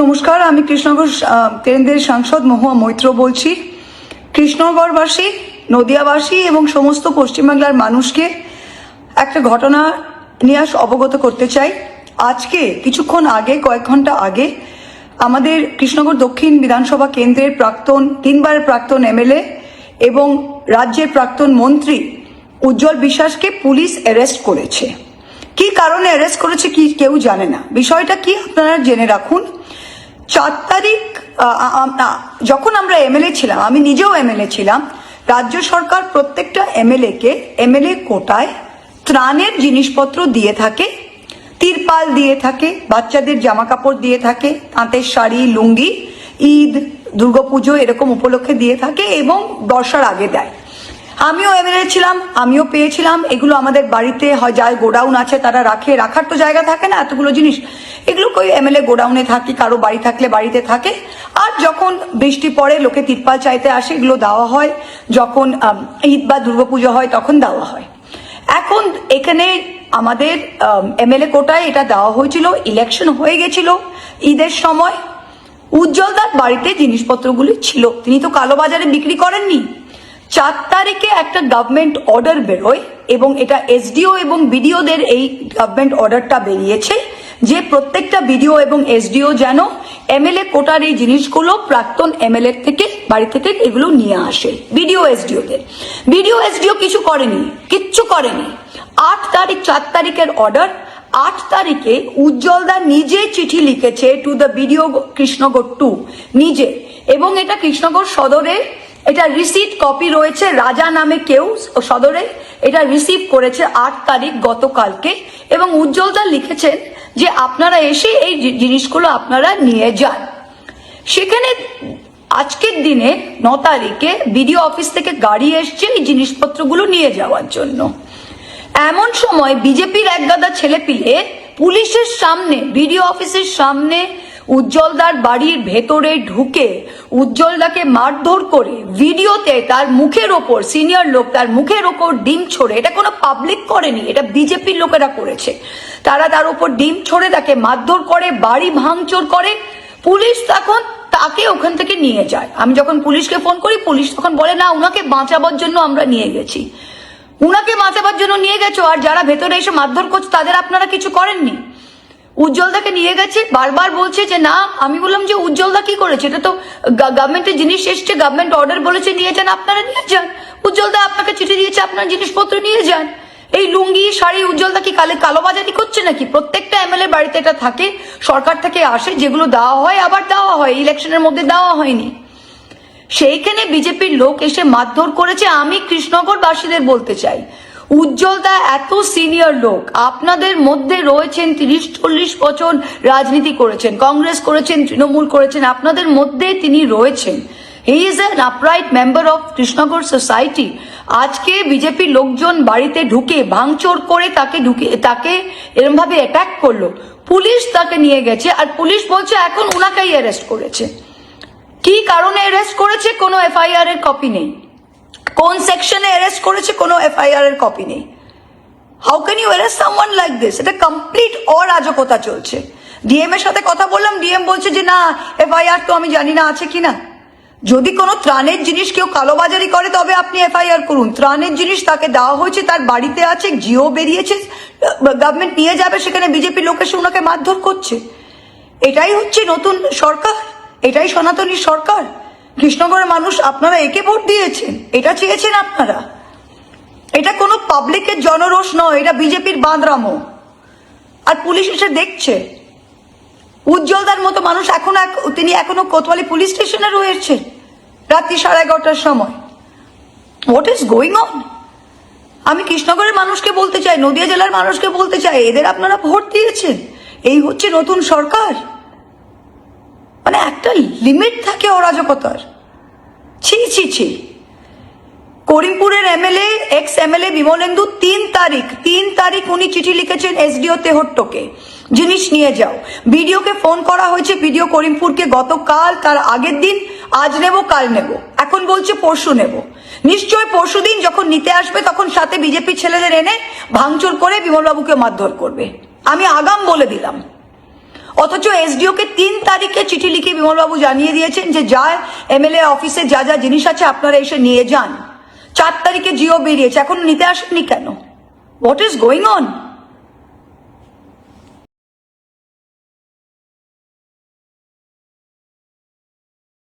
নমস্কার, আমি কৃষ্ণনগর কেন্দ্রের সাংসদ মহুয়া মৈত্র বলছি। কৃষ্ণনগরবাসী, নদিয়াবাসী এবং সমস্ত পশ্চিমবাংলার মানুষকে একটা ঘটনা নিয়ে অবগত করতে চাই। আজকে কিছুক্ষণ আগে, কয়েক ঘন্টা আগে, আমাদের কৃষ্ণনগর দক্ষিণ বিধানসভা কেন্দ্রের তিনবারের প্রাক্তন এমএলএ এবং রাজ্যের প্রাক্তন মন্ত্রী উজ্জ্বল বিশ্বাসকে পুলিশ অ্যারেস্ট করেছে। কি কারণে অ্যারেস্ট করেছে কি কেউ জানে না। বিষয়টা কি আপনারা জেনে রাখুন। 4 তারিখ যখন আমরা এমএলএ ছিলাম, আমি নিজেও এমএলএ ছিলাম, রাজ্য সরকার প্রত্যেকটা এমএলএকে এমএলএ কোটায় ত্রাণের জিনিসপত্র দিয়ে থাকে, তিরপাল দিয়ে থাকে, বাচ্চাদের জামা কাপড় দিয়ে থাকে, তাঁতের শাড়ি, লুঙ্গি, ঈদ, দুর্গাপুজো এরকম উপলক্ষে দিয়ে থাকে এবং বর্ষার আগে দেয়। আমিও এমএলএ ছিলাম, আমিও পেয়েছিলাম। এগুলো আমাদের বাড়িতে হয়, যার গোডাউন আছে তারা রাখার তো জায়গা থাকে না এতগুলো জিনিস। এগুলো কই এমএলএ গোডাউনে থাকে, কারো বাড়ি থাকলে বাড়িতে থাকে। আর যখন বৃষ্টি পড়ে লোকে তিরপাল চাইতে আসে, এগুলো দেওয়া হয়। যখন ঈদ বা দুর্গাপুজো হয় তখন দেওয়া হয়। এখন এখানে আমাদের এমএলএ কোটায় এটা দেওয়া হয়েছিল, ইলেকশন হয়ে গেছিল ঈদের সময়। উজ্জ্বলদার বাড়িতে জিনিসপত্রগুলি ছিল, তিনি তো কালোবাজারে বিক্রি করেননি। 4 তারিখে একটা গভর্নমেন্ট অর্ডার বেরোয় এবং এটা এসডিও এবং বিডিওদের এই গভর্নমেন্ট অর্ডারটা বেরিয়েছে যে প্রত্যেকটা বিডিও এবং এসডিও যেন এমএলএ কোটার এই জিনিসগুলো প্রাক্তন এমএলএ থেকে বাড়ি থেকে এগুলো নিয়ে আসে। বিডিও এসডিও কিচ্ছু করেনি। 8 তারিখ, 4 তারিখের অর্ডার। 8 তারিখে উজ্জ্বলদা নিজে চিঠি লিখেছে টু দ্য বিডিও কৃষ্ণনগর 2 নিজে, এবং এটা কৃষ্ণনগর সদরে এটা রিসিট কপি রয়েছে। রাজা নামে কেউ সদরে এটা রিসিভ করেছে 8 তারিখ গতকালকে, এবং উজ্জ্বলদা লিখেছেন যে আপনারা এসে এই জিনিসগুলো আপনারা নিয়ে যান। সেখানে আজকের দিনে 9 তারিখে বিডিও অফিস থেকে গাড়ি এসছে এই জিনিসপত্রগুলো নিয়ে যাওয়ার জন্য। এমন সময় বিজেপির একগাদা ছেলেপিলে পুলিশের সামনে, বিডিও অফিসের সামনে উজ্জ্বলদার বাড়ির ভেতরে ঢুকে উজ্জ্বলদাকে মারধর করে ভিডিওতে তার মুখের ওপর, সিনিয়র লোক তার মুখের ওপর ডিম ছড়ে, এটা কোনো পাবলিক করেনি, এটা বিজেপির লোকেরা করেছে। তারা তার উপর ডিম ছড়ে তাকে মারধর করে, বাড়ি ভাঙচুর করে। পুলিশ তখন তাকে ওখান থেকে নিয়ে যায়। আমি যখন পুলিশকে ফোন করি, পুলিশ তখন বলে না, উনাকে বাঁচাবার জন্য আমরা নিয়ে গেছি। উনাকে বাঁচাবার জন্য নিয়ে গেছো, আর যারা ভেতরে এসে মারধর করছে তাদের আপনারা কিছু করেননি। উজ্জ্বলদাকে নিয়ে গেছে, বারবার বলছে যে না। আমি বললাম যে উজ্জ্বলদা কি করেছে, এটা তো গভর্নমেন্টের জিনিস এসছে, গভর্নমেন্ট অর্ডার বলেছে নিয়ে যান, আপনারা নিয়ে যান। উজ্জ্বলদা আপনাকে চিঠি দিয়েছে, আপনার জিনিসপত্র নিয়ে যান। এই লুঙ্গি, শাড়ি উজ্জ্বলদা কি কালোবাজারি করছে নাকি? প্রত্যেকটা এমএলএ বাড়িতে এটা থাকে, সরকার থেকে আসে, যেগুলো দেওয়া হয় আবার দেওয়া হয়, ইলেকশনের মধ্যে দেওয়া হয়নি। সেইখানে বিজেপির লোক এসে মারধর করেছে। আমি কৃষ্ণনগরবাসীদের বলতে চাই, উজ্জ্বলদা এত সিনিয়র লোক, আপনাদের মধ্যে রয়েছেন 30-40 বছর রাজনীতি করেছেন, কংগ্রেস করেছেন, তৃণমূল করেছেন, আপনাদের মধ্যে তিনি রয়েছেন। He is an upright member of Krishnanagar society. আজকে বিজেপির লোকজন বাড়িতে ঢুকে ভাঙচুর করে তাকে এরকম ভাবে অ্যাটাক করলো। পুলিশ তাকে নিয়ে গেছে, আর পুলিশ বলছে এখন উনাকেই অ্যারেস্ট করেছে। কি কারণে অ্যারেস্ট করেছে কোনো এফআইআর এর কপি নেই। কোন সেকশনে অ্যারেস্ট করেছে কোনো এফআইআর এর কপি নেই। How can you arrest someone like this? এটা কমপ্লিট অরাজকতা চলছে। ডিএম এর সাথে কথা বললাম, ডিএম বলছে যে না, এফআইআর তো আমি জানি না আছে কিনা। যদি কোনো ত্রাণের জিনিস কেউ কালোবাজারি করে তবে আপনি এফআইআর করুন। ত্রাণের জিনিস তাকে দেওয়া হয়েছে, তার বাড়িতে আছে, জিও বেরিয়েছে, গভর্নমেন্ট নিয়ে যাবে, সেখানে বিজেপি লোক এসে ওনাকে মারধর করছে। এটাই হচ্ছে নতুন সরকার, এটাই সনাতনী সরকার। কৃষ্ণনগরের মানুষ আপনারা একে ভোট দিয়েছেন, এটা চেয়েছেন আপনারা। এটা কোনো পাবলিকের জনরোষ নয়, এটা বিজেপির বাঁদরামো। আর পুলিশ এসে দেখছে। উজ্জ্বলদার মতো মানুষ তিনি এখনো কোতোয়ালি পুলিশ স্টেশনে রয়েছে রাত্রি 11:30টার সময়। What is going on? আমি কৃষ্ণনগরের মানুষকে বলতে চাই, নদিয়া জেলার মানুষকে বলতে চাই, এদের আপনারা ভোট দিয়েছেন। এই হচ্ছে নতুন সরকার। মানে একটা লিমিট থাকে অরাজকতার। ছি। করিমপুরের এমএলএ, এক্স এমএলএ বিমলেন্দু 3 তারিখ উনি চিঠি লিখেছেন এসডিও তেহট্টকে, জিনিস নিয়ে যাও। বিডিওকে ফোন করা হয়েছে, বিডিও করিমপুরকে গতকাল, তার আগের দিন, আজ নেব কাল নেব, এখন বলছে পরশু নেব। নিশ্চয় পরশুদিন যখন নিতে আসবে তখন সাথে বিজেপি ছেলেদের এনে ভাঙচুর করে বিমলবাবুকে মারধর করবে। আমি আগাম বলে দিলাম। অথচ এসডিও কে 3 তারিখে চিঠি লিখে বিমলবাবু জানিয়ে দিয়েছেন যে যা এমএলএ অফিসে যা যা জিনিস আছে আপনারা এসে নিয়ে যান। 4 তারিখে জিও বেরিয়েছে, এখন নিতে আসেননি কেন? What is going on?